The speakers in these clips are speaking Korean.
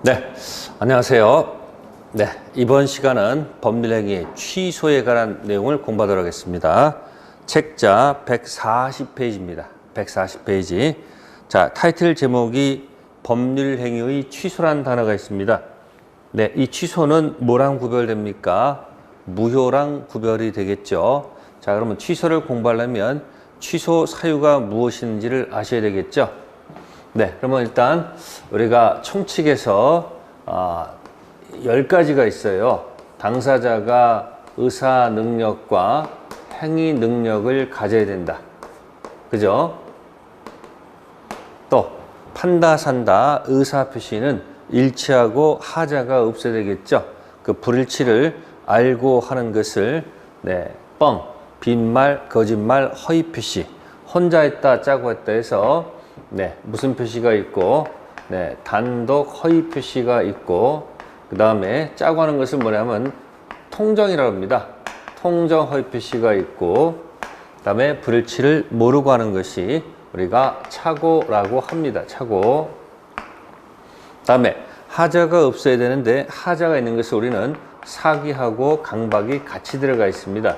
네, 안녕하세요. 네, 이번 시간은 법률행위 취소에 관한 내용을 공부하도록 하겠습니다. 책자 140페이지입니다. 140페이지. 자, 타이틀 제목이 법률행위의 취소라는 단어가 있습니다. 네, 이 취소는 뭐랑 구별됩니까? 무효랑 구별이 되겠죠. 자, 그러면 취소를 공부하려면 취소 사유가 무엇인지를 아셔야 되겠죠. 네, 그러면 일단 우리가 총칙에서 10가지가 있어요. 당사자가 의사 능력과 행위 능력을 가져야 된다. 그죠? 또 판다 산다 의사 표시는 일치하고 하자가 없어야 되겠죠. 그 불일치를 알고 하는 것을 뻥, 빈말, 거짓말, 허위 표시, 혼자 했다, 짜고 했다 해서 무슨 표시가 있고, 단독 허위 표시가 있고, 그 다음에 짜고 하는 것을 뭐냐면 통정이라고 합니다. 통정 허위 표시가 있고, 그 다음에 불일치를 모르고 하는 것이 우리가 착오라고 합니다. 착오. 그 다음에 하자가 없어야 되는데 하자가 있는 것을 우리는 사기하고 강박이 같이 들어가 있습니다.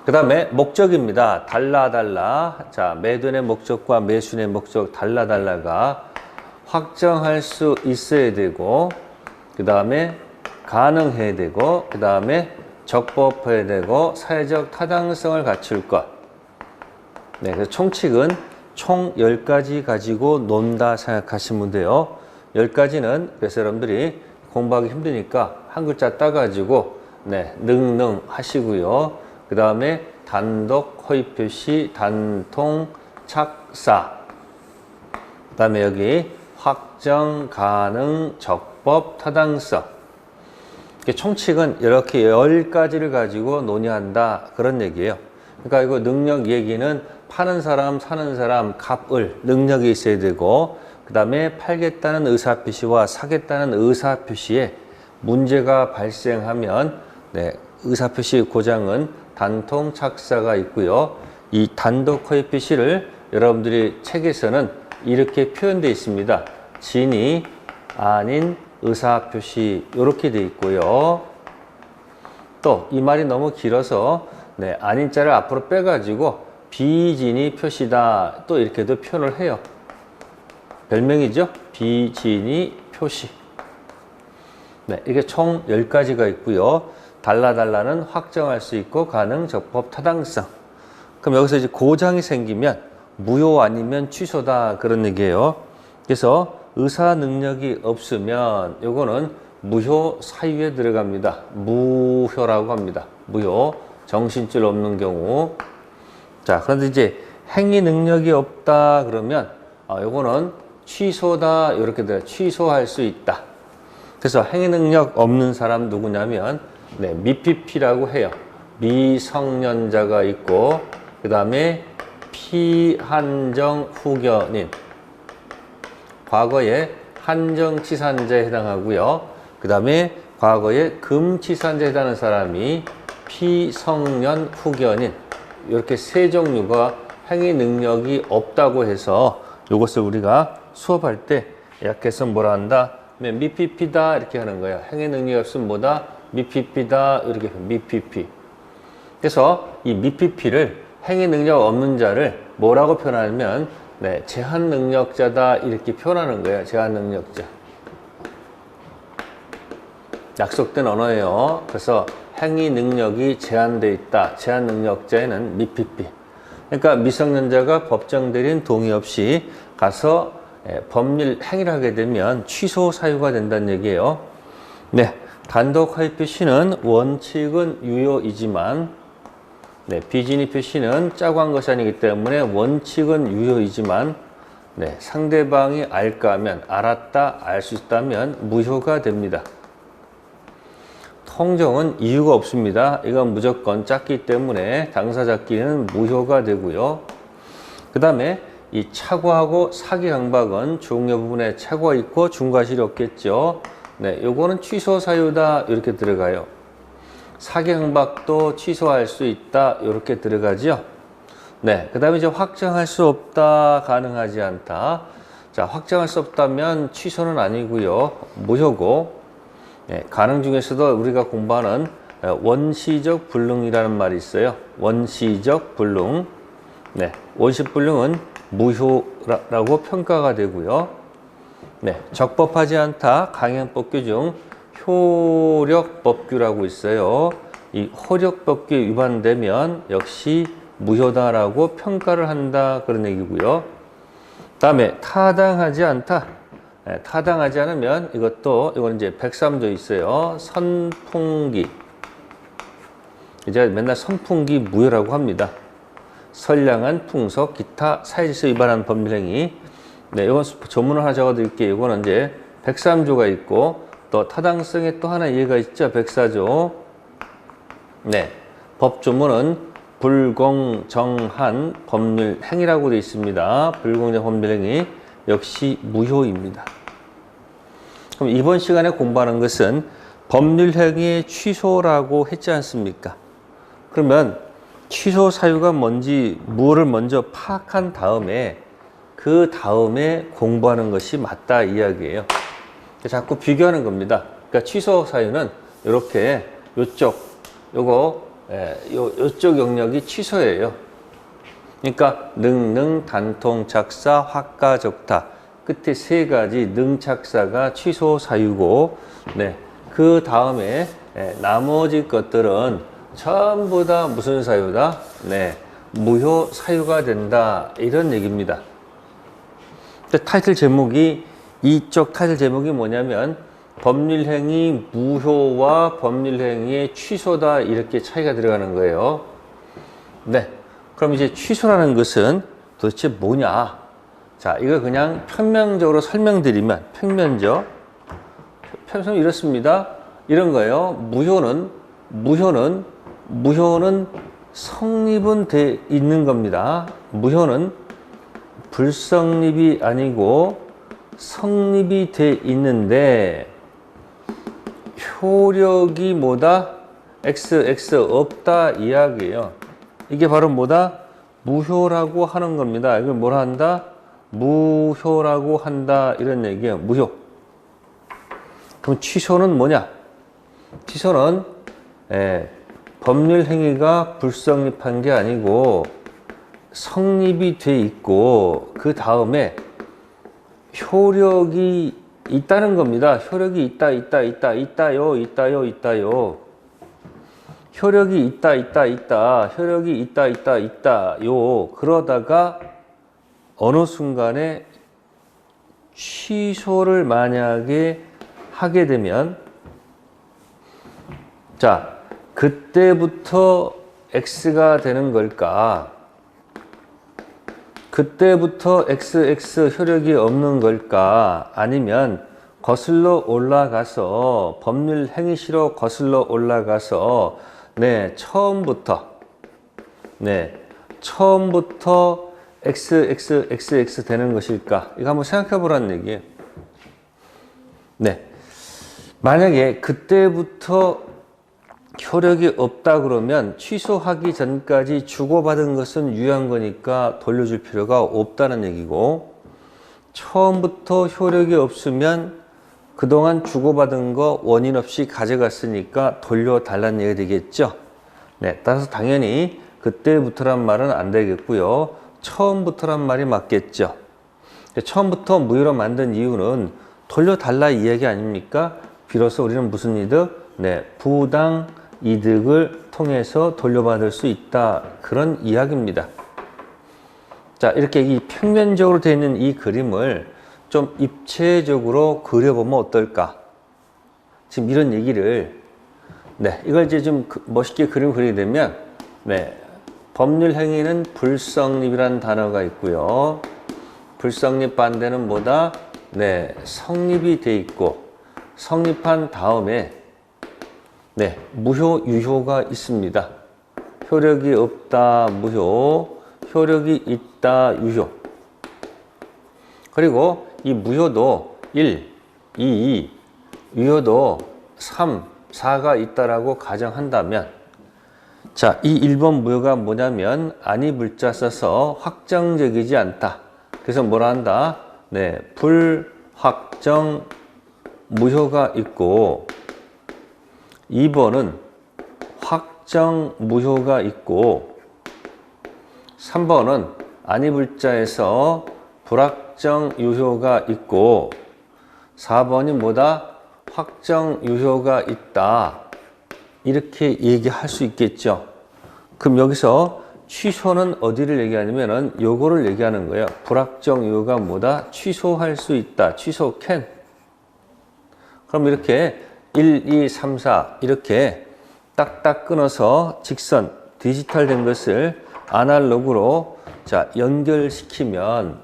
그 다음에 목적입니다. 달라. 자, 매도인의 목적과 매수인의 목적 달라가 확정할 수 있어야 되고, 그 다음에 가능해야 되고, 그 다음에 적법해야 되고, 사회적 타당성을 갖출 것. 그래서 총칙은 총 10가지 가지고 논다 생각하시면 돼요. 10가지는 그래서 여러분들이 공부하기 힘드니까 한 글자 따가지고 능능 하시고요. 그 다음에 단독 허위 표시, 단통 착사. 그 다음에 여기 확정, 가능, 적법, 타당성. 총칙은 이렇게 10가지를 가지고 논의한다. 그런 얘기예요. 그러니까 이거 능력 얘기는 파는 사람, 사는 사람, 갑을 능력이 있어야 되고, 그 다음에 팔겠다는 의사표시와 사겠다는 의사표시에 문제가 발생하면 의사표시 고장은 단통 착사가 있고요. 이 단독 허위 표시를 여러분들이 책에서는 이렇게 표현되어 있습니다. 진이 아닌 의사표시 이렇게 되어 있고요. 또 이 말이 너무 길어서 아닌 자를 앞으로 빼가지고 비진이 표시다 또 이렇게도 표현을 해요. 별명이죠. 비진이 표시. 이게 총 10가지가 있고요. 달라는 확정할 수 있고 가능, 적법, 타당성. 그럼 여기서 이제 고장이 생기면 무효 아니면 취소다 그런 얘기예요. 그래서 의사 능력이 없으면 요거는 무효 사유에 들어갑니다. 무효라고 합니다. 무효. 정신줄 없는 경우. 자, 그런데 이제 행위 능력이 없다 그러면 요거는 취소다 이렇게 돼요. 취소할 수 있다. 그래서 행위 능력 없는 사람 누구냐면 미피피라고 해요. 미성년자가 있고, 그 다음에 피한정 후견인. 과거에 한정치산자에 해당하고요. 그 다음에 과거에 금치산자에 해당하는 사람이 피성년 후견인. 이렇게 세 종류가 행위 능력이 없다고 해서 이것을 우리가 수업할 때 약해서 뭐라 한다? 미피피다 이렇게 하는 거예요. 행위 능력이 없으면 뭐다? 미피피다 이렇게 미피피. 그래서 이 미피피를 행위 능력 없는 자를 뭐라고 표현하면 제한 능력자다 이렇게 표현하는 거예요. 제한 능력자. 약속된 언어예요. 그래서 행위 능력이 제한되어 있다. 제한 능력자에는 미피피. 그러니까 미성년자가 법정 대리인 동의 없이 가서 법률 행위를 하게 되면 취소 사유가 된다는 얘기예요. 단독 허위 표시는 원칙은 유효이지만 비진이 표시는 짜고 한 것이 아니기 때문에 원칙은 유효이지만 상대방이 알까 하면 알았다, 알 수 있다면 무효가 됩니다. 통정은 이유가 없습니다. 이건 무조건 짰기 때문에 당사자끼리는 무효가 되고요. 그 다음에 이 착오하고 사기 강박은 종료 부분에 착오가 있고 중과실이 없겠죠. 요거는 취소 사유다 이렇게 들어가요. 사기 강박도 취소할 수 있다 이렇게 들어가죠. 그 다음에 이제 확정할 수 없다, 가능하지 않다. 자, 확정할 수 없다면 취소는 아니고요. 무효고, 네, 가능 중에서도 우리가 공부하는 원시적 불능이라는 말이 있어요. 원시적 불능. 네, 원시적 불능은 무효라고 평가가 되고요. 네, 적법하지 않다. 강행법규 중 효력법규라고 있어요. 이 효력법규에 위반되면 역시 무효다라고 평가를 한다. 그런 얘기고요. 다음에 타당하지 않다. 네, 타당하지 않으면 이건 이제 103조 있어요. 선풍기. 이제 맨날 선풍기 무효라고 합니다. 선량한 풍속, 기타 사회질서 위반한 법률행위. 네, 이건 조문을 하나 적어드릴게요. 이거는 이제 103조가 있고, 또 타당성에 또 하나 예가 있죠. 104조. 네, 법조문은 불공정한 법률행위라고 되어 있습니다. 불공정한 법률행위 역시 무효입니다. 그럼 이번 시간에 공부하는 것은 법률행위의 취소라고 했지 않습니까? 그러면 취소 사유가 뭔지 무엇을 먼저 파악한 다음에 그 다음에 공부하는 것이 맞다 이야기예요. 자꾸 비교하는 겁니다. 그러니까 취소 사유는 이렇게 요쪽 영역이 취소예요. 그러니까 능, 단통, 작사, 확가, 적타 끝에 세 가지 능착사가 취소 사유고, 네, 그 다음에 나머지 것들은 전부 다 무슨 사유다? 네, 무효 사유가 된다 이런 얘기입니다. 이쪽 타이틀 제목이 뭐냐면 법률행위 무효와 법률행위의 취소다 이렇게 차이가 들어가는 거예요. 네, 그럼 이제 취소라는 것은 도대체 뭐냐? 자, 이거 그냥 평면적으로 설명드리면 평면적 이렇습니다. 이런 거예요. 무효는 성립은 돼 있는 겁니다. 무효는 불성립이 아니고 성립이 돼 있는데 효력이 뭐다? XX 없다 이야기예요. 이게 바로 뭐다? 무효라고 하는 겁니다. 이걸 뭐라 한다? 무효라고 한다 이런 얘기예요. 무효. 그럼 취소는 뭐냐? 취소는 법률 행위가 불성립한 게 아니고 성립이 돼 있고 그 다음에 효력이 있다는 겁니다. 효력이 있다요. 효력이 효력이 있다요. 그러다가 어느 순간에 취소를 만약에 하게 되면, 자, 그때부터 X가 되는 걸까? 그때부터 XX 효력이 없는 걸까? 아니면 거슬러 올라가서 법률 행위시로 거슬러 올라가서 처음부터 XX 되는 것일까? 이거 한번 생각해 보라는 얘기예요. 네. 만약에 그때부터 효력이 없다 그러면 취소하기 전까지 주고받은 것은 유효한 거니까 돌려줄 필요가 없다는 얘기고, 처음부터 효력이 없으면 그동안 주고받은 거 원인 없이 가져갔으니까 돌려달라는 얘기가 되겠죠. 네, 따라서 당연히 그때부터란 말은 안 되겠고요. 처음부터란 말이 맞겠죠. 처음부터 무효로 만든 이유는 돌려달라 이 얘기 아닙니까? 비로소 우리는 무슨 이득? 네, 부당 이득을 통해서 돌려받을 수 있다. 그런 이야기입니다. 자, 이렇게 이 평면적으로 되어 있는 이 그림을 좀 입체적으로 그려보면 어떨까? 지금 이런 얘기를, 이걸 이제 좀 멋있게 그림 그리게 되면, 법률 행위는 불성립이라는 단어가 있고요. 불성립 반대는 뭐다? 성립이 돼 있고, 성립한 다음에 무효, 유효가 있습니다. 효력이 없다, 무효. 효력이 있다, 유효. 그리고 이 무효도 1, 2, 유효도 3, 4가 있다라고 가정한다면, 자, 이 1번 무효가 뭐냐면, 아니 불자 써서 확정적이지 않다. 그래서 뭐라 한다? 네, 불확정 무효가 있고 2번은 확정 무효가 있고 3번은 아니불자에서 불확정 유효가 있고 4번이 뭐다? 확정 유효가 있다. 이렇게 얘기할 수 있겠죠. 그럼 여기서 취소는 어디를 얘기하냐면은 요거를 얘기하는 거예요. 불확정 유효가 뭐다? 취소할 수 있다. 취소 can. 그럼 이렇게 1, 2, 3, 4 이렇게 딱딱 끊어서 직선 디지털 된 것을 아날로그로 자 연결시키면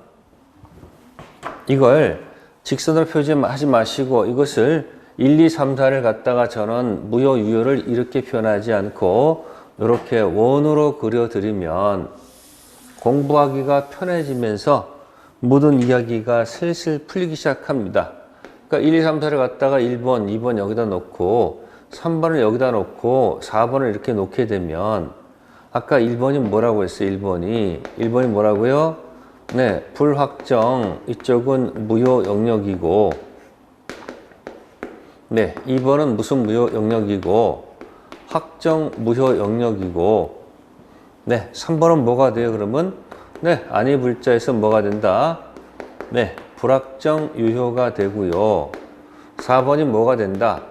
이걸 직선으로 표시하지 마시고 이것을 1, 2, 3, 4를 갖다가 저는 무효, 유효를 이렇게 표현하지 않고 이렇게 원으로 그려드리면 공부하기가 편해지면서 모든 이야기가 슬슬 풀리기 시작합니다. 그러니까 1, 2, 3, 4를 갖다가 1번, 2번 여기다 놓고 3번을 여기다 놓고 4번을 이렇게 놓게 되면 아까 1번이 뭐라고 했어요? 1번이 뭐라고요? 네, 불확정 이쪽은 무효 영역이고 네, 2번은 무슨 무효 영역이고 확정 무효 영역이고 네, 3번은 뭐가 돼요? 그러면 네, 아니불자에서 뭐가 된다? 네, 불확정 유효가 되고요. 4번이 뭐가 된다?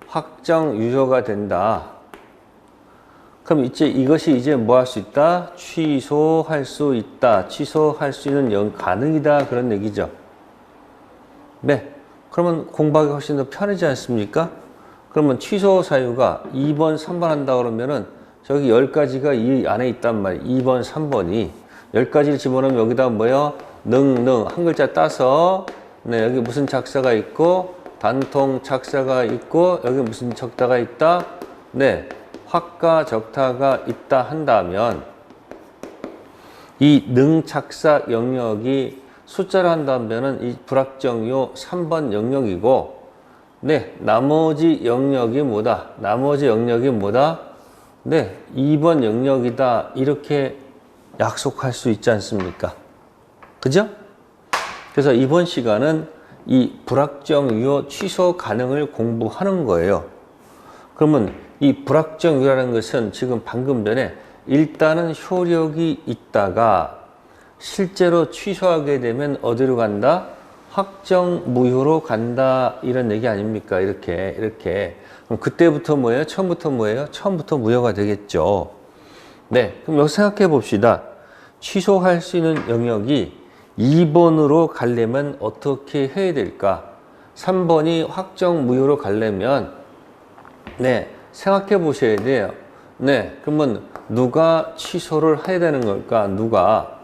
확정 유효가 된다. 그럼 이것이 이제 뭐 할 수 있다? 취소할 수 있다. 취소할 수 있는 가능이다. 그런 얘기죠. 네. 그러면 공부하기 훨씬 더 편하지 않습니까? 그러면 취소 사유가 2번, 3번 한다 그러면은 저기 10가지가 이 안에 있단 말이에요. 2번, 3번이. 10가지를 집어넣으면 여기다 뭐요? 한 글자 따서 네, 여기 무슨 작사가 있고 단통 작사가 있고 여기 무슨 적다가 있다? 네. 확과 적타가 있다 한다면 이 능착사 영역이 숫자로 한다면은 이 불확정요 3번 영역이고 네 나머지 영역이 뭐다? 네 2번 영역이다 이렇게 약속할 수 있지 않습니까? 그죠? 그래서 이번 시간은 이 불확정요 취소 가능을 공부하는 거예요. 그러면 이 불확정유라는 것은 지금 방금 전에 일단은 효력이 있다가 실제로 취소하게 되면 어디로 간다? 확정 무효로 간다 이런 얘기 아닙니까? 이렇게 그럼 그때부터 뭐예요? 처음부터 뭐예요? 처음부터 무효가 되겠죠. 네, 그럼 여기 생각해 봅시다. 취소할 수 있는 영역이 2번으로 가려면 어떻게 해야 될까? 3번이 확정 무효로 가려면 네, 생각해 보셔야 돼요. 네, 그러면 누가 취소를 해야 되는 걸까? 누가?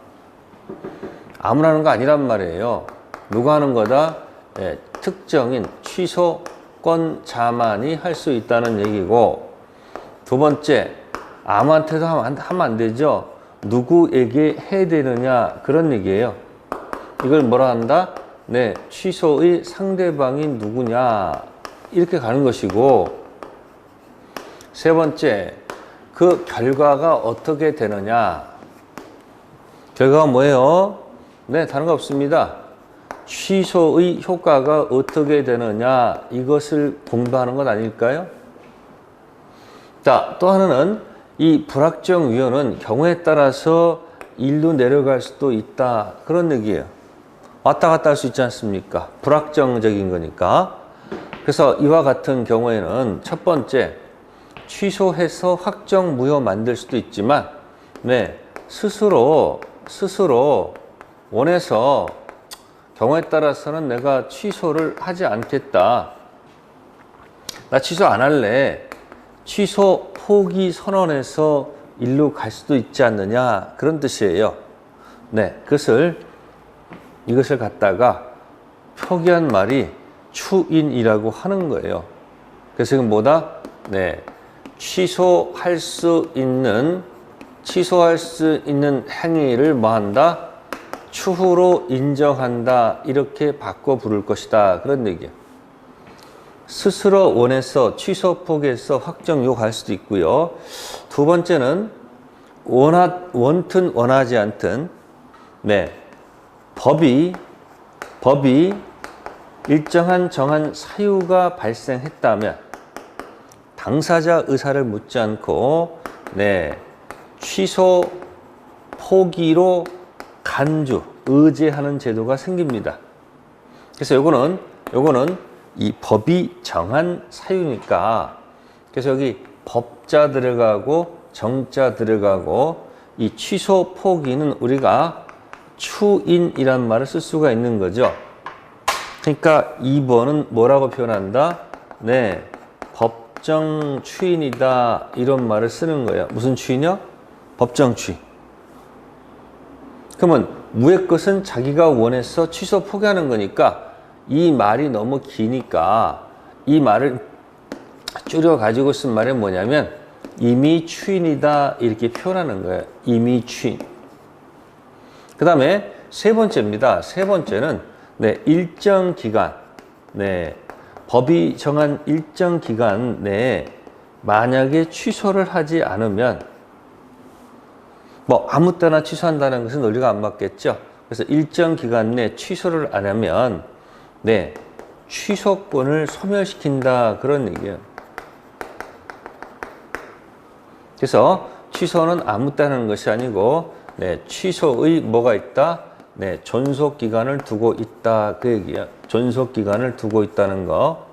아무나 하는 거 아니란 말이에요. 누가 하는 거다? 네, 특정인 취소권자만이 할 수 있다는 얘기고 두 번째, 아무한테도 하면 안 되죠. 누구에게 해야 되느냐 그런 얘기예요. 이걸 뭐라 한다? 네, 취소의 상대방이 누구냐 이렇게 가는 것이고 세 번째, 그 결과가 어떻게 되느냐? 결과가 뭐예요? 네, 다른 거 없습니다. 취소의 효과가 어떻게 되느냐? 이것을 공부하는 것 아닐까요? 자, 또 하나는 이 불확정 유효는 경우에 따라서 일로 내려갈 수도 있다. 그런 얘기예요. 왔다 갔다 할 수 있지 않습니까? 불확정적인 거니까. 그래서 이와 같은 경우에는 첫 번째, 취소해서 확정 무효 만들 수도 있지만 네, 스스로 원해서 경우에 따라서는 내가 취소를 하지 않겠다. 나 취소 안 할래. 취소 포기 선언해서 일로 갈 수도 있지 않느냐 그런 뜻이에요. 네, 이것을 갖다가 표기한 말이 추인이라고 하는 거예요. 그래서 이건 뭐다? 네. 취소할 수 있는 행위를 뭐 한다? 추후로 인정한다. 이렇게 바꿔 부를 것이다. 그런 얘기예요. 스스로 원해서 취소 포기해서 확정 요구할 수도 있고요. 두 번째는 원하지 않든 네. 법이 법이 일정한 정한 사유가 발생했다면 당사자 의사를 묻지 않고 취소 포기로 간주 의제하는 제도가 생깁니다. 그래서 요거는 이 법이 정한 사유니까, 그래서 여기 법자 들어가고 정자 들어가고 이 취소 포기는 우리가 추인이란 말을 쓸 수가 있는 거죠. 그러니까 2번은 뭐라고 표현한다? 법정 추인이다, 이런 말을 쓰는 거예요. 무슨 추인이요? 법정 추인. 그러면 무의 것은 자기가 원해서 취소 포기하는 거니까 이 말이 너무 기니까 이 말을 줄여 가지고 쓴 말이 뭐냐면 임의 추인이다, 이렇게 표현하는 거예요. 임의 추인. 그 다음에 세 번째입니다. 세 번째는 일정 기간, 법이 정한 일정 기간 내에 만약에 취소를 하지 않으면, 뭐 아무 때나 취소한다는 것은 논리가 안 맞겠죠. 그래서 일정 기간 내 취소를 안 하면 취소권을 소멸시킨다, 그런 얘기예요. 그래서 취소는 아무 때나 하는 것이 아니고 취소의 뭐가 있다? 존속 기간을 두고 있다, 그 얘기예요. 존속 기간을 두고 있다는 거.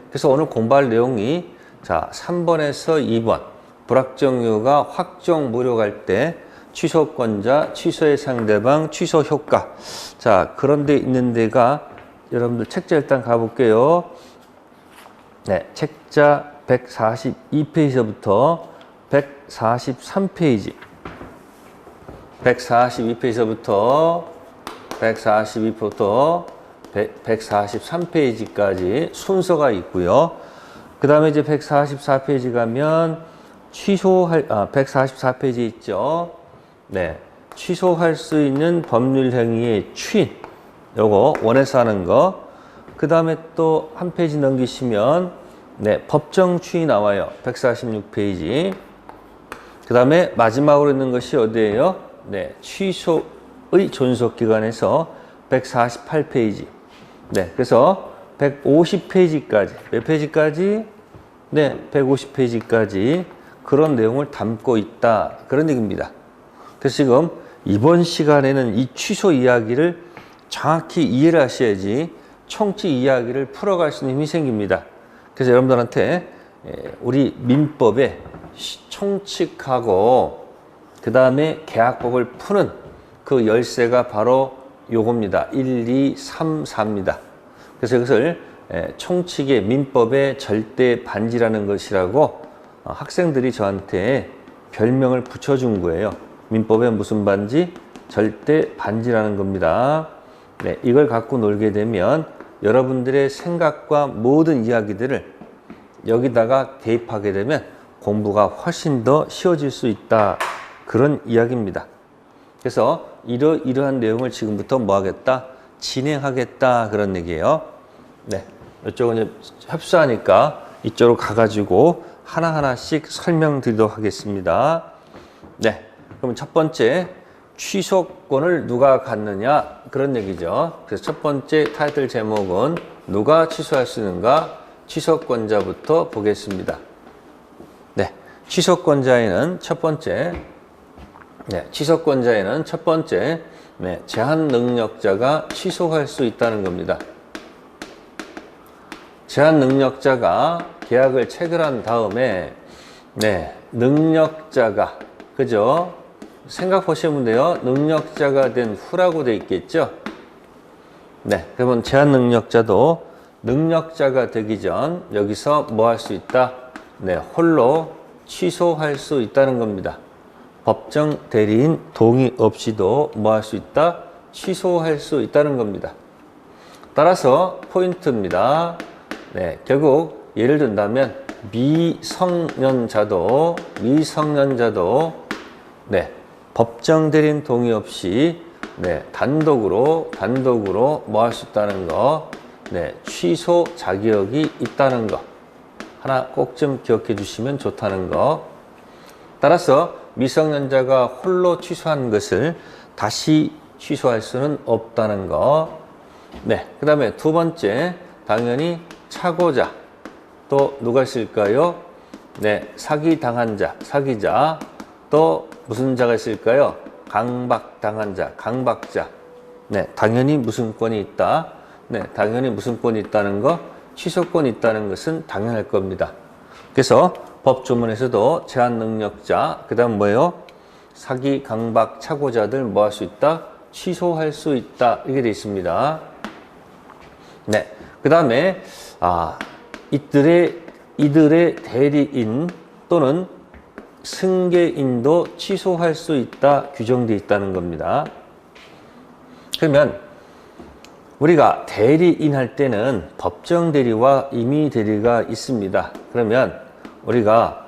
그래서 오늘 공부할 내용이 3번에서 2번 불확정유가 확정 무효할 때 취소권자, 취소의 상대방, 취소 효과. 그런데 있는 데가 여러분들 책자 일단 가볼게요. 책자 142페이지부터 143페이지. 142페이지부터 143페이지까지 순서가 있고요. 그 다음에 이제 144페이지 가면 취소할, 144페이지 있죠. 취소할 수 있는 법률 행위의 추인. 요거 원해서 하는 거. 그 다음에 또 한 페이지 넘기시면 법정 추인이 나와요. 146페이지. 그 다음에 마지막으로 있는 것이 어디예요? 취소의 존속기간에서 148페이지. 그래서 150페이지까지, 몇 페이지까지? 150페이지까지 그런 내용을 담고 있다, 그런 얘기입니다. 그래서 지금 이번 시간에는 이 취소 이야기를 정확히 이해를 하셔야지 총칙 이야기를 풀어갈 수 있는 힘이 생깁니다. 그래서 여러분들한테 우리 민법의 총칙하고 그 다음에 계약법을 푸는 그 열쇠가 바로 요겁니다. 1, 2, 3, 4입니다. 그래서 이것을 총칙의 민법의 절대 반지라는 것이라고 학생들이 저한테 별명을 붙여준 거예요. 민법의 무슨 반지? 절대 반지라는 겁니다. 이걸 갖고 놀게 되면 여러분들의 생각과 모든 이야기들을 여기다가 대입하게 되면 공부가 훨씬 더 쉬워질 수 있다, 그런 이야기입니다. 그래서 이러한 내용을 지금부터 뭐 하겠다? 진행하겠다, 그런 얘기예요. 이쪽은 이제 협소하니까 이쪽으로 가가지고 하나하나씩 설명드리도록 하겠습니다. 그럼 첫 번째, 취소권을 누가 갖느냐, 그런 얘기죠. 그래서 첫 번째 타이틀 제목은 누가 취소할 수 있는가? 취소권자부터 보겠습니다. 취소권자에는 첫 번째, 제한 능력자가 취소할 수 있다는 겁니다. 제한 능력자가 계약을 체결한 다음에 능력자가, 그죠? 생각 보시면 돼요. 능력자가 된 후라고 돼 있겠죠? 그러면 제한 능력자도 능력자가 되기 전 여기서 뭐 할 수 있다? 홀로 취소할 수 있다는 겁니다. 법정 대리인 동의 없이도 뭐 할 수 있다? 취소할 수 있다는 겁니다. 따라서 포인트입니다. 결국 예를 든다면 미성년자도 법정 대리인 동의 없이 단독으로 뭐 할 수 있다는 거, 취소 자격이 있다는 거 하나 꼭 좀 기억해 주시면 좋다는 거. 따라서 미성년자가 홀로 취소한 것을 다시 취소할 수는 없다는 거. 네, 그 다음에 두 번째, 당연히 차고자. 또 누가 있을까요? 네, 사기당한 자, 사기자. 또 무슨 자가 있을까요? 강박당한 자, 강박자. 네, 당연히 무슨권이 있다. 네, 당연히 무슨권이 있다는 거, 취소권이 있다는 것은 당연할 겁니다. 그래서 법조문에서도 제한 능력자, 그 다음 뭐예요? 사기, 강박, 차고자들 뭐 할 수 있다? 취소할 수 있다. 이게 되어 있습니다. 네, 그 다음에 이들의 대리인 또는 승계인도 취소할 수 있다. 규정되어 있다는 겁니다. 그러면 우리가 대리인 할 때는 법정 대리와 임의 대리가 있습니다. 그러면 우리가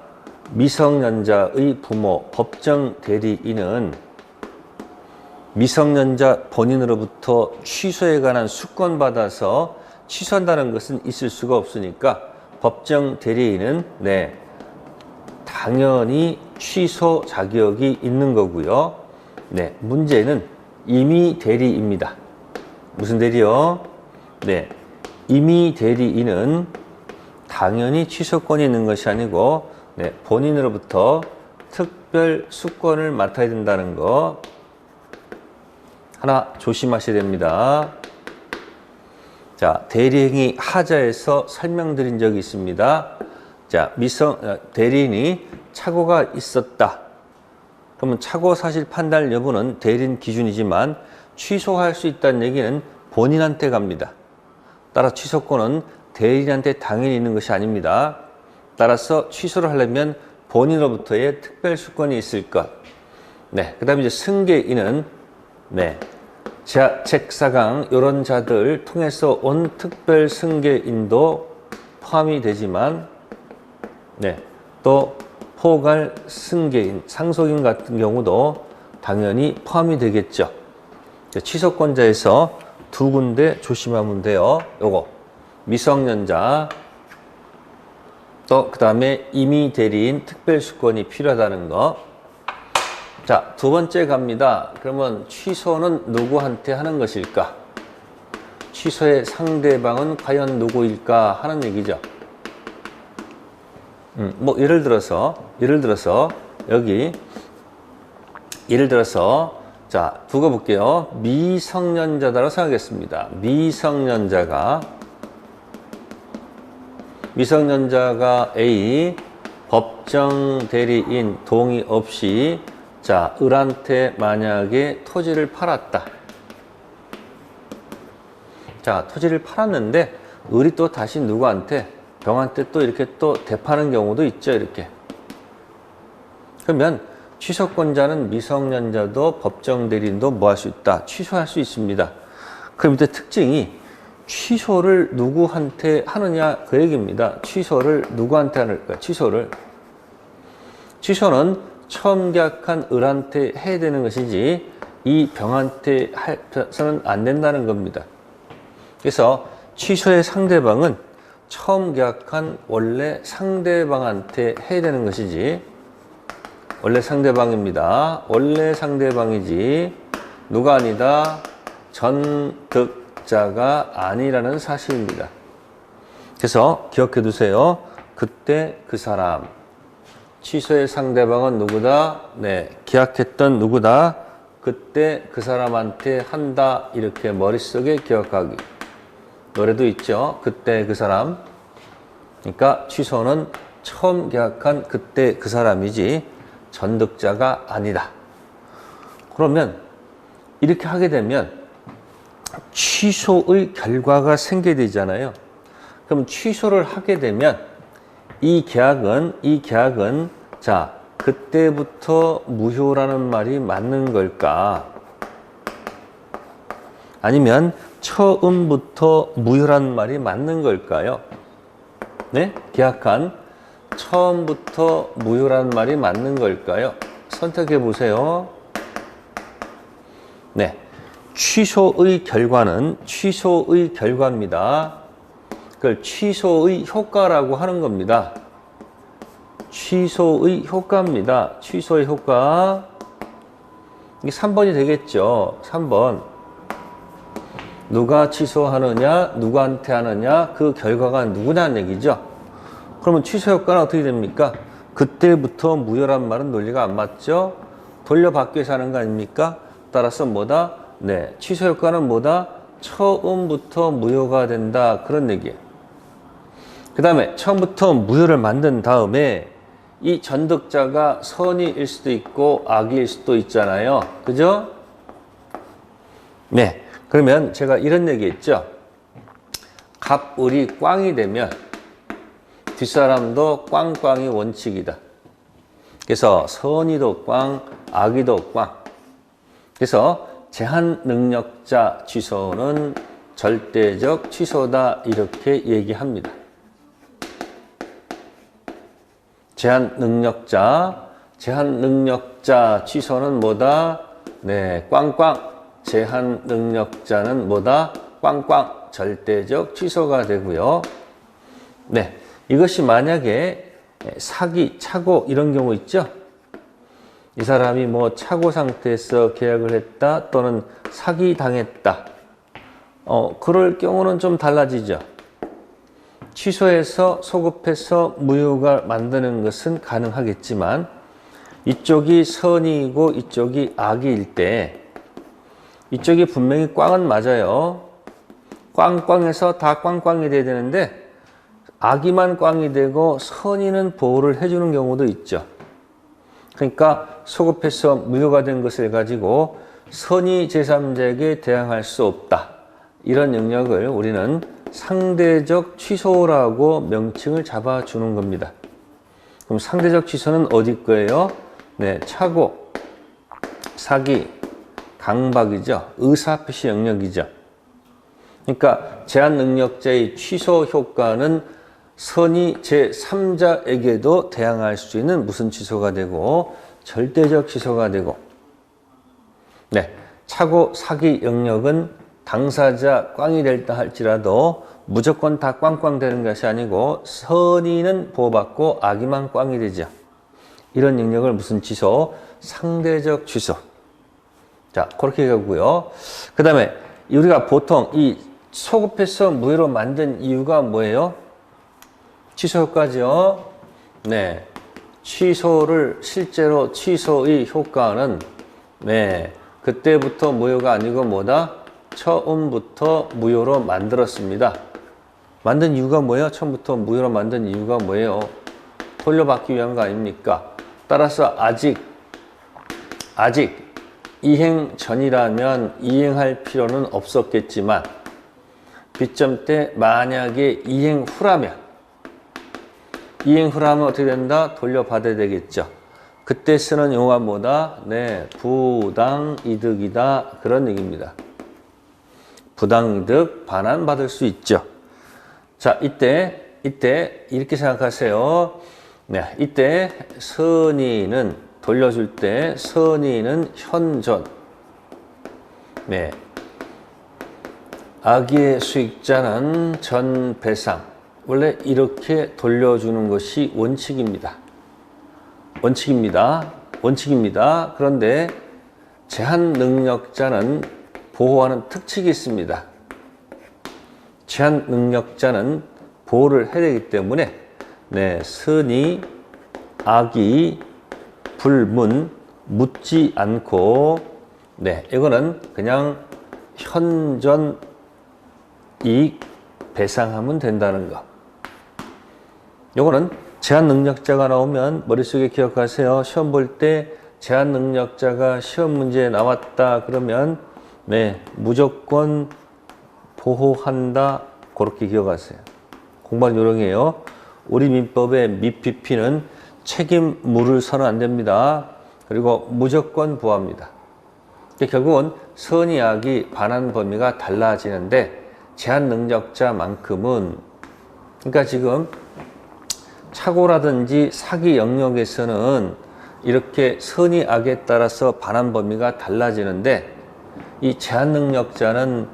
미성년자의 부모, 법정 대리인은 미성년자 본인으로부터 취소에 관한 수권 받아서 취소한다는 것은 있을 수가 없으니까 법정 대리인은 네, 당연히 취소 자격이 있는 거고요. 네, 문제는 임의 대리입니다. 무슨 대리요? 네, 임의 대리인은 당연히 취소권이 있는 것이 아니고 네, 본인으로부터 특별 수권을 맡아야 된다는 거 하나 조심하셔야 됩니다. 자, 대리행위 하자에서 설명드린 적이 있습니다. 자, 대리인이 착오가 있었다. 그러면 착오 사실 판단 여부는 대리인 기준이지만 취소할 수 있다는 얘기는 본인한테 갑니다. 따라 취소권은 대리인한테 당연히 있는 것이 아닙니다. 따라서 취소를 하려면 본인으로부터의 특별 수권이 있을 것. 네, 그 다음에 이제 승계인은 네, 책사강 이런 자들 통해서 온 특별 승계인도 포함이 되지만 네, 또 포괄 승계인, 상속인 같은 경우도 당연히 포함이 되겠죠. 취소권자에서 두 군데 조심하면 돼요. 요거 미성년자 또 그 다음에 임의 대리인 특별수권이 필요하다는 거. 자, 두 번째 갑니다. 그러면 취소는 누구한테 하는 것일까? 취소의 상대방은 과연 누구일까 하는 얘기죠. 뭐 예를 들어서 여기 예를 들어서 자, 두고 볼게요. 미성년자다라고 생각하겠습니다. 미성년자가 A, 법정 대리인 동의 없이 자, 을한테 만약에 토지를 팔았다. 자, 토지를 팔았는데 을이 또 다시 누구한테 병한테 또 이렇게 또 되파는 경우도 있죠. 이렇게. 그러면 취소권자는 미성년자도 법정 대리인도 뭐 할 수 있다? 취소할 수 있습니다. 그럼 이때 특징이 취소를 누구한테 하느냐 그 얘기입니다. 취소를 누구한테 하는가? 취소는 처음 계약한 을한테 해야 되는 것이지 이 병한테 해서는 안 된다는 겁니다. 그래서 취소의 상대방은 처음 계약한 원래 상대방한테 해야 되는 것이지 원래 상대방입니다. 원래 상대방이지 누가 아니다. 전득자가 아니라는 사실입니다. 그래서 기억해 두세요. 그때 그 사람 취소의 상대방은 누구다? 네, 계약했던 누구다? 그때 그 사람한테 한다. 이렇게 머릿속에 기억하기. 노래도 있죠. 그때 그 사람. 그러니까 취소는 처음 계약한 그때 그 사람이지 전득자가 아니다. 그러면 이렇게 하게 되면 취소의 결과가 생겨야 되잖아요. 그럼 취소를 하게 되면 이 계약은 자, 그때부터 무효라는 말이 맞는 걸까? 아니면 처음부터 무효라는 말이 맞는 걸까요? 네? 계약한 처음부터 무효라는 말이 맞는 걸까요? 선택해 보세요. 네. 취소의 결과는 취소의 결과입니다. 그걸 취소의 효과라고 하는 겁니다. 취소의 효과입니다. 취소의 효과. 이게 3번이 되겠죠. 3번. 누가 취소하느냐, 누구한테 하느냐, 그 결과가 누구냐는 얘기죠. 그러면 취소 효과는 어떻게 됩니까? 그때부터 무효란 말은 논리가 안 맞죠? 돌려받기 위해서 하는 거 아닙니까? 따라서 뭐다? 네, 취소 효과는 뭐다? 처음부터 무효가 된다. 그런 얘기예요. 그 다음에 처음부터 무효를 만든 다음에 이 전득자가 선의일 수도 있고 악의일 수도 있잖아요. 그죠? 네. 그러면 제가 이런 얘기 했죠. 갑을이 꽝이 되면 뒷사람도 꽝꽝이 원칙이다. 그래서 선의도 꽝, 악의도 꽝. 그래서 제한 능력자 취소는 절대적 취소다. 이렇게 얘기합니다. 제한 능력자 취소는 뭐다? 네, 꽝꽝. 제한 능력자는 뭐다? 꽝꽝. 절대적 취소가 되고요. 네, 이것이 만약에 사기, 차고 이런 경우 있죠? 이 사람이 뭐 차고 상태에서 계약을 했다 또는 사기 당했다. 그럴 경우는 좀 달라지죠. 취소해서 소급해서 무효가 만드는 것은 가능하겠지만 이쪽이 선이고 이쪽이 악일 때 이쪽이 분명히 꽝은 맞아요. 꽝꽝해서 다 꽝꽝이 돼야 되는데 악의만 꽝이 되고 선의는 보호를 해주는 경우도 있죠. 그러니까 소급해서 무효가 된 것을 가지고 선의 제3자에게 대항할 수 없다. 이런 영역을 우리는 상대적 취소라고 명칭을 잡아주는 겁니다. 그럼 상대적 취소는 어디 거예요? 네, 차고, 사기, 강박이죠. 의사표시 영역이죠. 그러니까 제한 능력자의 취소 효과는 선의 제3자에게도 대항할 수 있는 무슨 취소가 되고 절대적 취소가 되고, 네, 차고 사기 영역은 당사자 꽝이 될다 할지라도 무조건 다 꽝꽝 되는 것이 아니고 선의는 보호받고 악의만 꽝이 되죠. 이런 영역을 무슨 취소? 상대적 취소. 자, 그렇게 가고요. 그 다음에 우리가 보통 이 소급해서 무효로 만든 이유가 뭐예요? 취소 효과죠. 네, 취소를 실제로 취소의 효과는 네, 그때부터 무효가 아니고 뭐다? 처음부터 무효로 만들었습니다. 만든 이유가 뭐예요? 처음부터 무효로 만든 이유가 뭐예요? 돌려받기 위한 거 아닙니까? 따라서 아직 이행 전이라면 이행할 필요는 없었겠지만 비점 때 만약에 이행 후라면 어떻게 된다? 돌려받아야 되겠죠. 그때 쓰는 용어가 뭐다? 네, 부당이득이다. 그런 얘기입니다. 부당이득 반환받을 수 있죠. 자, 이때 이렇게 생각하세요. 네, 이때 선의는 돌려줄 때 선의는 현존. 네, 악의 수익자는 전배상. 원래 이렇게 돌려주는 것이 원칙입니다. 그런데 제한 능력자는 보호하는 특칙이 있습니다. 제한 능력자는 보호를 해야 되기 때문에 네, 선의, 악의, 불문, 묻지 않고 네, 이거는 그냥 현존 이익 배상하면 된다는 거. 요거는 제한 능력자가 나오면 머릿속에 기억하세요. 시험 볼 때 제한 능력자가 시험 문제에 나왔다 그러면 네, 무조건 보호한다. 그렇게 기억하세요. 공부하는 요령이에요. 우리 민법의 미PP는 책임물을 서는 안 됩니다. 그리고 무조건 보호합니다. 결국은 선의, 악의 반환 범위가 달라지는데 제한 능력자만큼은 그러니까 지금 차고라든지 사기 영역에서는 이렇게 선의, 악에 따라서 반환 범위가 달라지는데 이 제한 능력자는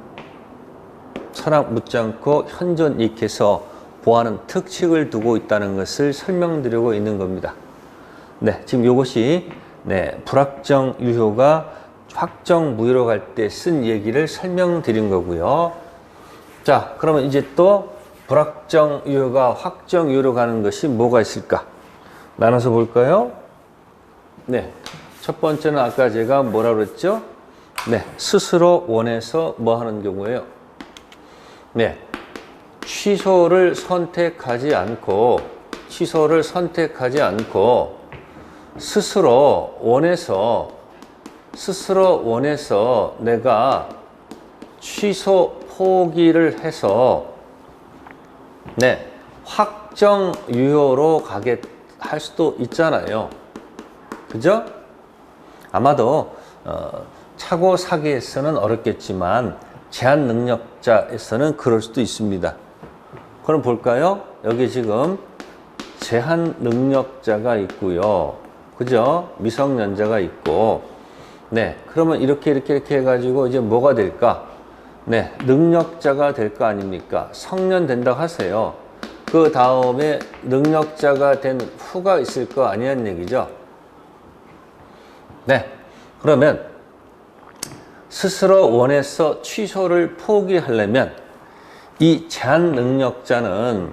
선악 묻지 않고 현존 이익해서 보호하는 특칙을 두고 있다는 것을 설명드리고 있는 겁니다. 네, 지금 이것이 네, 불확정 유효가 확정 무효로 갈 때 쓴 얘기를 설명드린 거고요. 자, 그러면 이제 또 불확정 유효가 확정 유효로 가는 것이 뭐가 있을까? 나눠서 볼까요? 네. 첫 번째는 아까 제가 뭐라 그랬죠? 네. 스스로 원해서 뭐 하는 경우에요? 네. 취소를 선택하지 않고 스스로 원해서 내가 취소 포기를 해서 네, 확정 유효로 가게 할 수도 있잖아요. 그죠? 아마도 차고 사기에서는 어렵겠지만 제한 능력자에서는 그럴 수도 있습니다. 그럼 볼까요? 여기 지금 제한 능력자가 있고요. 그죠? 미성년자가 있고. 네. 그러면 이렇게 해가지고 이제 뭐가 될까? 네. 능력자가 될 거 아닙니까? 성년 된다고 하세요. 그 다음에 능력자가 된 후가 있을 거 아니란 얘기죠? 네. 그러면 스스로 원해서 취소를 포기하려면 이 제한 능력자는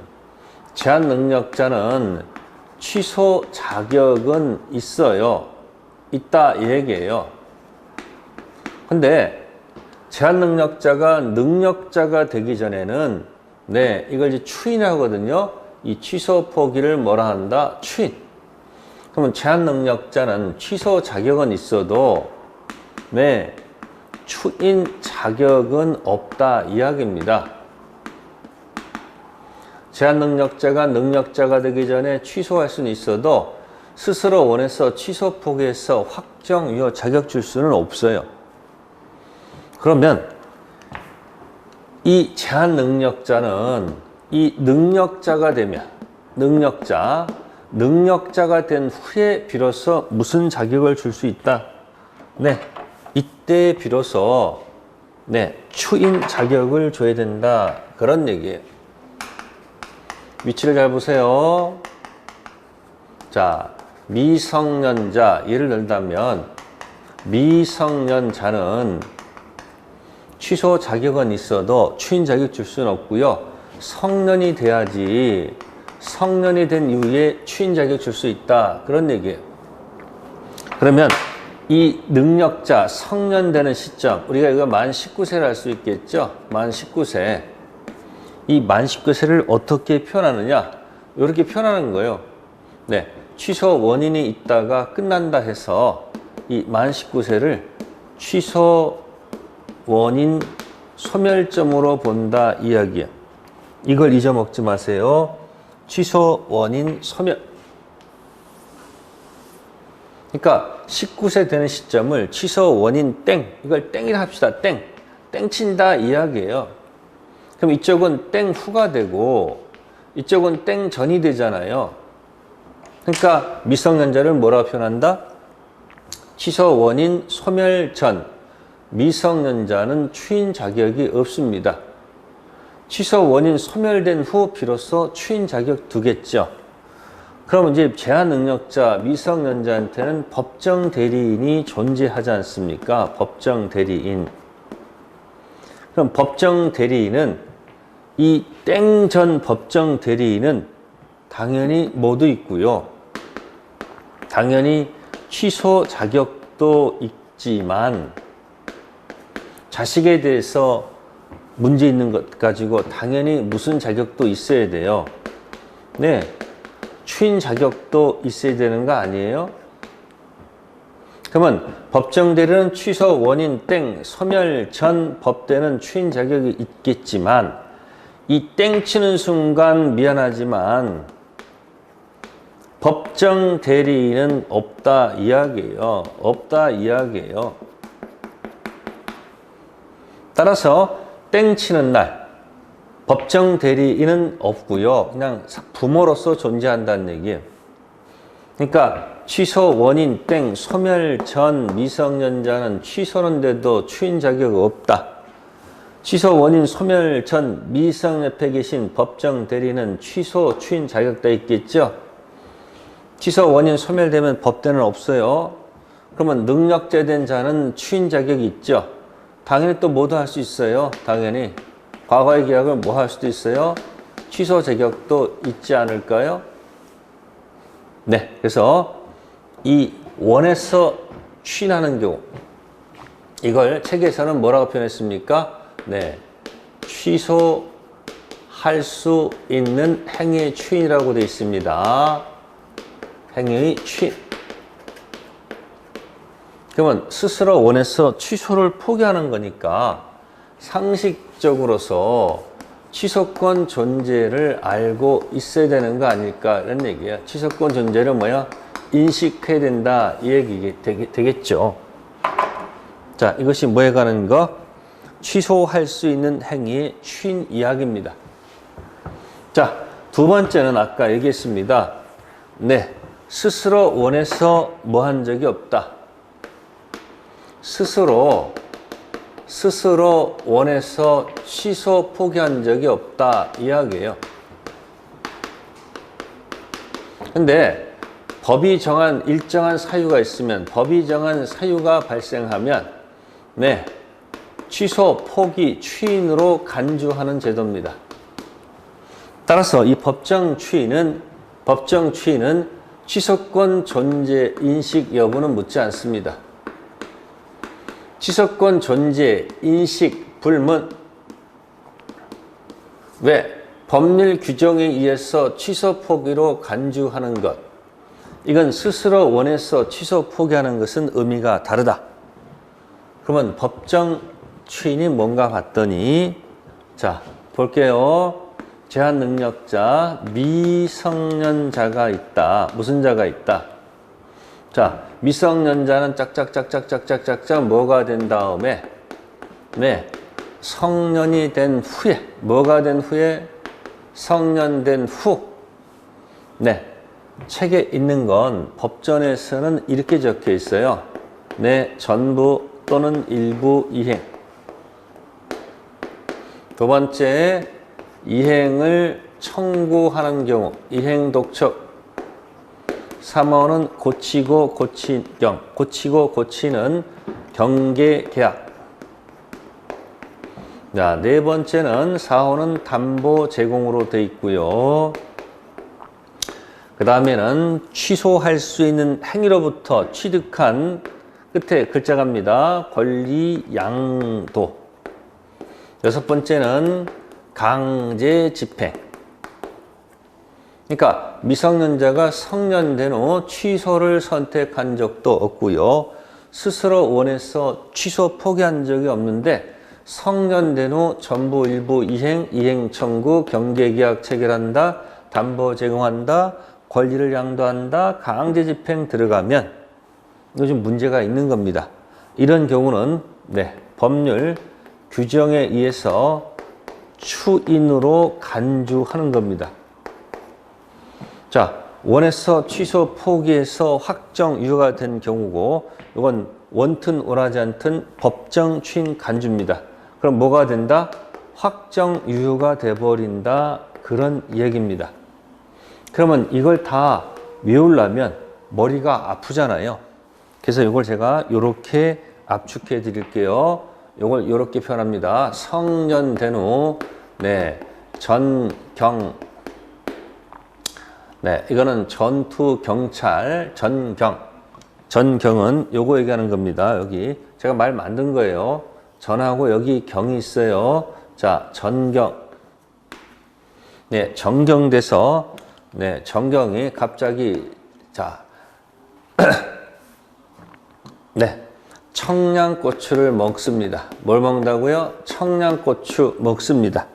취소 자격은 있다 이 얘기예요. 근데 제한 능력자가 능력자가 되기 전에는 네, 이걸 이제 추인하거든요. 이 취소 포기를 뭐라 한다? 추인. 그러면 제한 능력자는 취소 자격은 있어도 네, 추인 자격은 없다 이야기입니다. 제한 능력자가 능력자가 되기 전에 취소할 수는 있어도 스스로 원해서 취소 포기해서 확정 유효 자격 줄 수는 없어요. 그러면 이 제한 능력자는 이 능력자가 되면 능력자가 된 후에 비로소 무슨 자격을 줄 수 있다? 네, 이때 비로소 네, 추인 자격을 줘야 된다. 그런 얘기예요. 위치를 잘 보세요. 자, 미성년자, 예를 들자면 미성년자는 취소 자격은 있어도 추인 자격 줄 수는 없고요. 성년이 돼야지 성년이 된 이후에 추인 자격 줄 수 있다. 그런 얘기예요. 그러면 이 능력자 성년 되는 시점, 우리가 이거 만 19세를 할 수 있겠죠? 만 19세. 이 만 19세를 어떻게 표현하느냐? 이렇게 표현하는 거예요. 네. 취소 원인이 있다가 끝난다 해서 이 만 19세를 취소 원인 소멸점으로 본다 이야기야. 이걸 잊어먹지 마세요. 취소 원인 소멸. 그러니까 19세 되는 시점을 취소 원인 땡, 이걸 땡이라 합시다. 땡 친다 이야기예요. 그럼 이쪽은 땡 후가 되고 이쪽은 땡 전이 되잖아요. 그러니까 미성년자를 뭐라고 표현한다? 취소 원인 소멸 전. 미성년자는 추인 자격이 없습니다. 취소 원인 소멸된 후 비로소 추인 자격 두겠죠. 그럼 이제 제한 능력자 미성년자한테는 법정 대리인이 존재하지 않습니까? 법정 대리인. 그럼 법정 대리인은 이 땡 전 법정 대리인은 당연히 모두 있고요. 당연히 취소 자격도 있지만 자식에 대해서 문제 있는 것 가지고 당연히 무슨 자격도 있어야 돼요. 네. 추인 자격도 있어야 되는 거 아니에요? 그러면 법정 대리는 취소 원인 땡 소멸 전 법대는 추인 자격이 있겠지만 이 땡 치는 순간 미안하지만 법정 대리인은 없다 이야기예요. 없다 이야기예요. 따라서 땡 치는 날 법정 대리인은 없고요. 그냥 부모로서 존재한다는 얘기예요. 그러니까 취소 원인 땡 소멸 전 미성년자는 취소는데도 추인 자격 없다. 취소 원인 소멸 전 미성 옆에 계신 법정 대리는 취소 추인 자격 다 있겠죠. 취소 원인 소멸되면 법대는 없어요. 그러면 능력제된 자는 추인 자격이 있죠. 당연히 또 뭐도 할 수 있어요. 당연히 과거의 계약을 뭐 할 수도 있어요. 취소 자격도 있지 않을까요? 네, 그래서 이 원에서 추인하는 경우, 이걸 책에서는 뭐라고 표현했습니까? 네, 취소할 수 있는 행위의 추인이라고 되어 있습니다. 행위의 추인. 그러면 스스로 원해서 취소를 포기하는 거니까 상식적으로서 취소권 존재를 알고 있어야 되는 거 아닐까 이런 얘기야. 취소권 존재를 뭐야? 인식해야 된다 이 얘기 되겠죠. 자, 이것이 뭐에 관한 거? 취소할 수 있는 행위의 추인 이야기입니다. 자, 두 번째는 아까 얘기했습니다. 네, 스스로 원해서 뭐 한 적이 없다. 스스로 원해서 취소 포기한 적이 없다 이야기예요. 근데 법이 정한 일정한 사유가 있으면, 법이 정한 사유가 발생하면 네, 취소, 포기, 추인으로 간주하는 제도입니다. 따라서 이 법정 추인은 취소권 존재 인식 여부는 묻지 않습니다. 취소권 존재 인식 불문. 왜? 법률 규정에 의해서 취소 포기로 간주하는 것. 이건 스스로 원해서 취소 포기하는 것은 의미가 다르다. 그러면 법정 추인이 뭔가 봤더니, 자, 볼게요. 제한 능력자, 미성년자가 있다. 무슨 자가 있다? 자, 미성년자는 짝짝짝짝짝짝짝 뭐가 된 다음에, 네, 성년이 된 후에, 뭐가 된 후에? 성년된 후. 네, 책에 있는 건 법전에서는 이렇게 적혀 있어요. 네, 전부 또는 일부 이행. 두 번째, 이행을 청구하는 경우, 이행 독촉. 3호는 고치고 고치경, 고치고 고치는 경계 계약. 자, 네 번째는 4호는 담보 제공으로 되어 있고요. 그 다음에는 취소할 수 있는 행위로부터 취득한 끝에 글자 갑니다. 권리 양도. 여섯 번째는 강제 집행. 그러니까 미성년자가 성년된 후 취소를 선택한 적도 없고요. 스스로 원해서 취소 포기한 적이 없는데 성년된 후 전부 일부 이행 청구, 경계계약 체결한다, 담보 제공한다, 권리를 양도한다, 강제 집행 들어가면 요즘 문제가 있는 겁니다. 이런 경우는 네, 법률 규정에 의해서 추인으로 간주하는 겁니다. 자, 원해서 취소 포기해서 확정 유효가 된 경우고, 이건 원튼 원하지 않든 법정 추인 간주입니다. 그럼 뭐가 된다? 확정 유효가 돼버린다. 그런 얘기입니다. 그러면 이걸 다 외우려면 머리가 아프잖아요. 그래서 이걸 제가 이렇게 압축해 드릴게요. 이걸 이렇게 표현합니다. 성년된 후, 네, 전경. 네, 이거는 전투 경찰 전경. 전경은 요거 얘기하는 겁니다. 여기 제가 말 만든 거예요. 전하고 여기 경이 있어요. 자, 전경. 네, 정경돼서 네, 정경이 갑자기 자, 네, 청양고추를 먹습니다. 뭘 먹는다고요? 청양고추 먹습니다.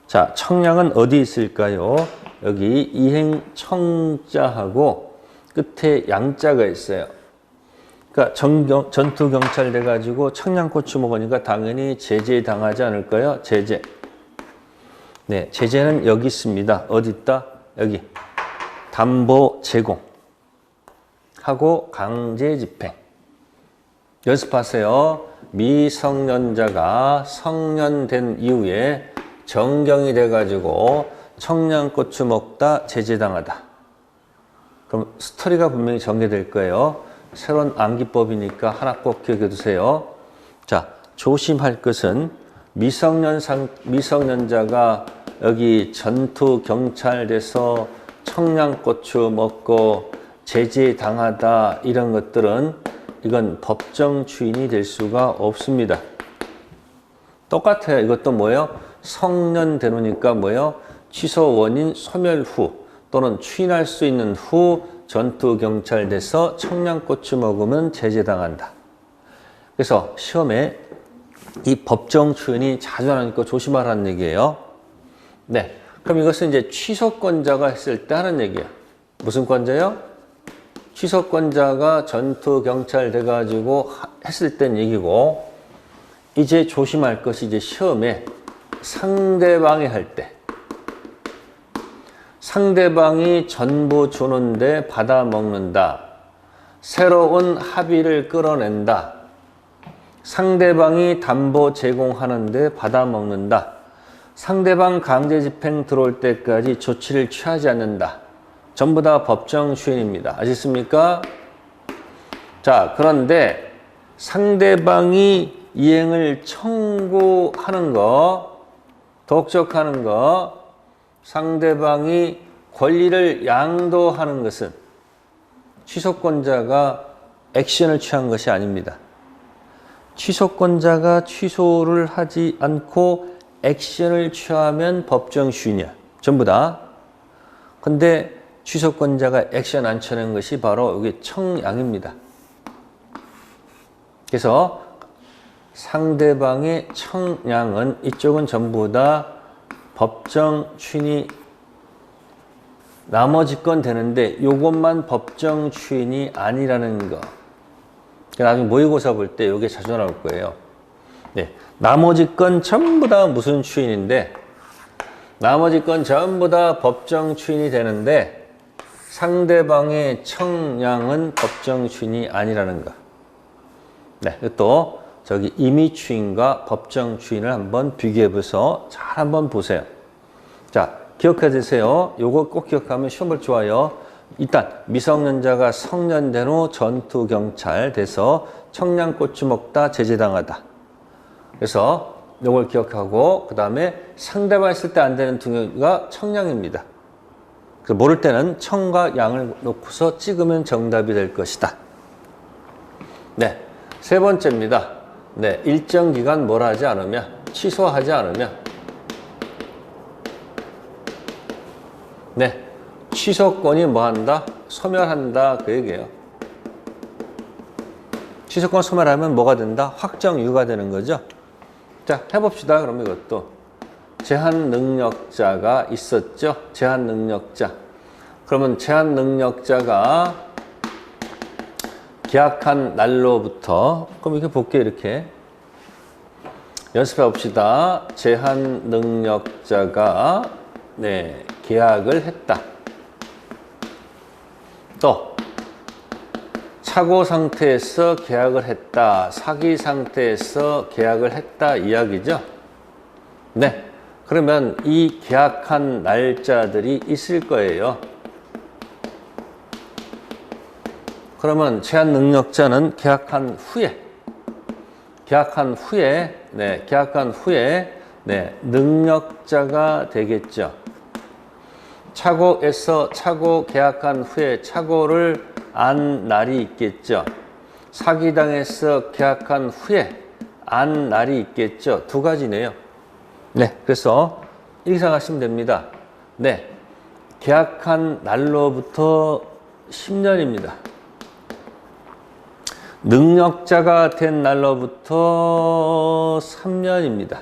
자, 청량은 어디 있을까요? 여기 이행 청자하고 끝에 양자가 있어요. 그러니까 전투경찰 돼가지고 청양고추 먹으니까 당연히 제재 당하지 않을까요? 제재. 네, 제재는 여기 있습니다. 어디 있다? 여기. 담보 제공. 하고 강제 집행. 연습하세요. 미성년자가 성년된 이후에 정경이 돼가지고 청양고추 먹다 제재당하다. 그럼 스토리가 분명히 전개될 거예요. 새로운 암기법이니까 하나 꼭 기억해 두세요. 자, 조심할 것은 미성년자가 여기 전투 경찰 돼서 청양고추 먹고 제재당하다 이런 것들은 이건 법정 주인이 될 수가 없습니다. 똑같아요. 이것도 뭐예요? 성년 되노니까 뭐예요? 취소 원인 소멸 후 또는 추인할 수 있는 후 전투 경찰 돼서 청양고추 먹으면 제재당한다. 그래서 시험에 이 법정 주인이 자주 나오니까 조심하라는 얘기예요. 네. 그럼 이것은 이제 취소권자가 했을 때 하는 얘기예요. 무슨 권자요? 취소권자가 전투 경찰 돼가지고 했을 땐 얘기고, 이제 조심할 것이 이제 시험에 상대방이 할 때, 상대방이 전부 주는데 받아 먹는다. 새로운 합의를 끌어낸다. 상대방이 담보 제공하는데 받아 먹는다. 상대방 강제 집행 들어올 때까지 조치를 취하지 않는다. 전부 다 법정 주인입니다. 아시겠습니까? 자, 그런데 상대방이 이행을 청구하는 거, 독촉하는 거, 상대방이 권리를 양도하는 것은 취소권자가 액션을 취한 것이 아닙니다. 취소권자가 취소를 하지 않고 액션을 취하면 법정 주인이야. 전부 다. 근데 취소권자가 액션 안 취하는 것이 바로 여기 청양입니다. 그래서 상대방의 청양은 이쪽은 전부 다 법정 추인이 나머지 건 되는데 이것만 법정 추인이 아니라는 거. 나중에 모의고사 볼 때 이게 자주 나올 거예요. 네, 나머지 건 전부 다 무슨 추인인데 나머지 건 전부 다 법정 추인이 되는데 상대방의 청양은 법정 추인이 아니라는 거. 네, 또 저기 임의 추인과 법정 추인을 한번 비교해보셔서 잘 한번 보세요. 자, 기억해 주세요. 요거 꼭 기억하면 시험 볼 좋아요. 일단 미성년자가 성년된 후 전투 경찰 돼서 청양고추 먹다 제재당하다. 그래서 요걸 기억하고 그 다음에 상대방 했을 때 안 되는 등유가 청량입니다. 그래서 모를 때는 청과 양을 놓고서 찍으면 정답이 될 것이다. 네, 세 번째입니다. 네, 일정 기간 뭘 하지 않으면, 취소하지 않으면, 네, 취소권이 뭐 한다? 소멸한다. 그 얘기예요. 취소권 소멸하면 뭐가 된다? 확정유가 되는 거죠. 자, 해봅시다. 그럼 이것도. 제한 능력자가 있었죠. 제한 능력자. 그러면 제한 능력자가 계약한 날로부터, 그럼 이렇게 볼게요. 이렇게. 연습해 봅시다. 제한 능력자가, 네, 계약을 했다. 또, 착오 상태에서 계약을 했다. 사기 상태에서 계약을 했다. 이야기죠. 네. 그러면 이 계약한 날짜들이 있을 거예요. 그러면 제한 능력자는 계약한 후에, 네, 능력자가 되겠죠. 착오에서 착오 계약한 후에 착오를 안 날이 있겠죠. 사기당해서 계약한 후에 안 날이 있겠죠. 두 가지네요. 네, 그래서 이렇게 생각하시면 됩니다. 네, 계약한 날로부터 10년입니다. 능력자가 된 날로부터 3년입니다.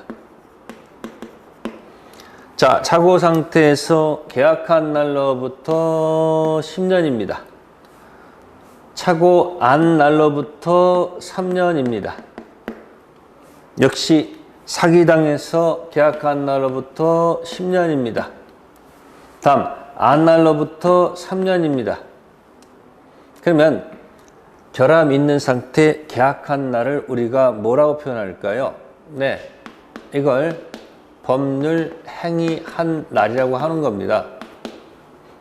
자, 착오 상태에서 계약한 날로부터 10년입니다. 착오 안 날로부터 3년입니다. 역시 사기당해서 계약한 날로부터 10년입니다. 다음, 안 날로부터 3년입니다. 그러면 결함 있는 상태 계약한 날을 우리가 뭐라고 표현할까요? 네, 이걸 법률 행위한 날이라고 하는 겁니다.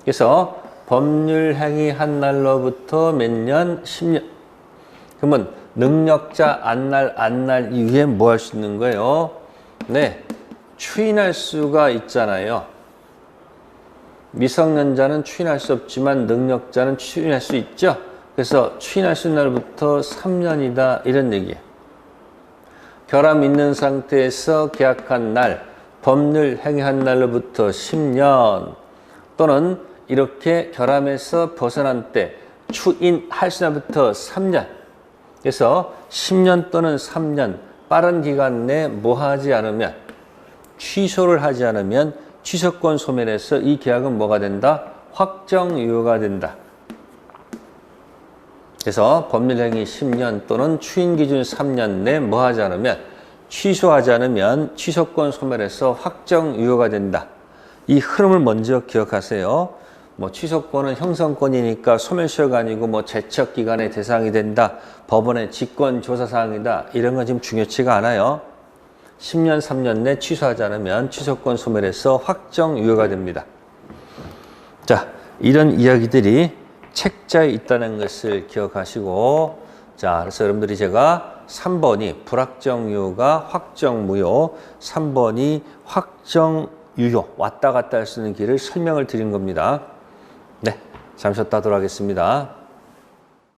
그래서 법률 행위한 날로부터 몇 년? 10년. 그러면 능력자 안날 이후에 뭐 할 수 있는 거예요? 네, 추인할 수가 있잖아요. 미성년자는 추인할 수 없지만 능력자는 추인할 수 있죠. 그래서 추인할 수 있는 날부터 3년이다 이런 얘기예요. 결함 있는 상태에서 계약한 날, 법률 행위한 날로부터 10년 또는 이렇게 결함에서 벗어난 때 추인할 수 있는 날부터 3년. 그래서 10년 또는 3년 빠른 기간 내에 뭐 하지 않으면, 취소를 하지 않으면 취소권 소멸해서 이 계약은 뭐가 된다? 확정 유효가 된다. 그래서 법률행위 10년 또는 추인 기준 3년 내에 뭐 하지 않으면, 취소하지 않으면 취소권 소멸해서 확정 유효가 된다. 이 흐름을 먼저 기억하세요. 뭐 취소권은 형성권이니까 소멸시효가 아니고 뭐 제척기간의 대상이 된다. 법원의 직권조사사항이다. 이런 건 지금 중요치가 않아요. 10년, 3년 내 취소하지 않으면 취소권 소멸해서 확정 유효가 됩니다. 자, 이런 이야기들이 책자에 있다는 것을 기억하시고, 자, 그래서 여러분들이 제가 3번이 불확정 유효가 확정 무효, 3번이 확정 유효, 왔다 갔다 할 수 있는 길을 설명을 드린 겁니다. 네, 잠시 쉬었다 하도록 하겠습니다.